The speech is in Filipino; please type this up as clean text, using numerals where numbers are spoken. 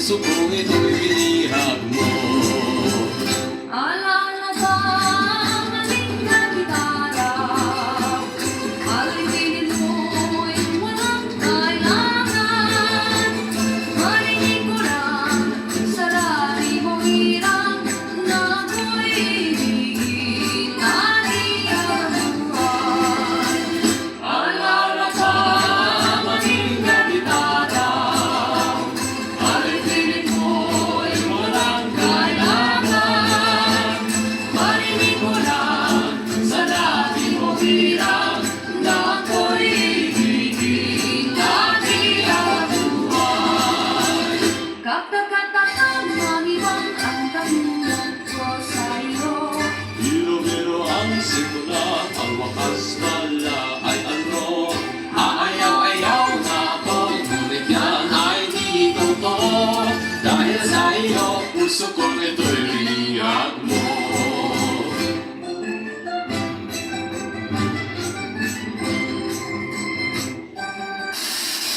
puso kong ito'y binihag mo. Alala ba ang ating gitara? Alipinin mo'y walang kailangan. Marinig ko lang sa dati mong hirang na ako'y ibigin na di ang buhay. Alala ba ang ating gitara? Alipinin mo'y walang kailangan. Marinig ko lang sa dati mong hirang na ako'y ibigin na di ang buhay. Kakakatakang mangibang ang tanungan ko sa'yo. Pero ang simula, ang wakas pala ay ano? Aayaw-ayaw nga ako, ngunit yan ay di totoo. Dahil sa iyo, puso kong ito'y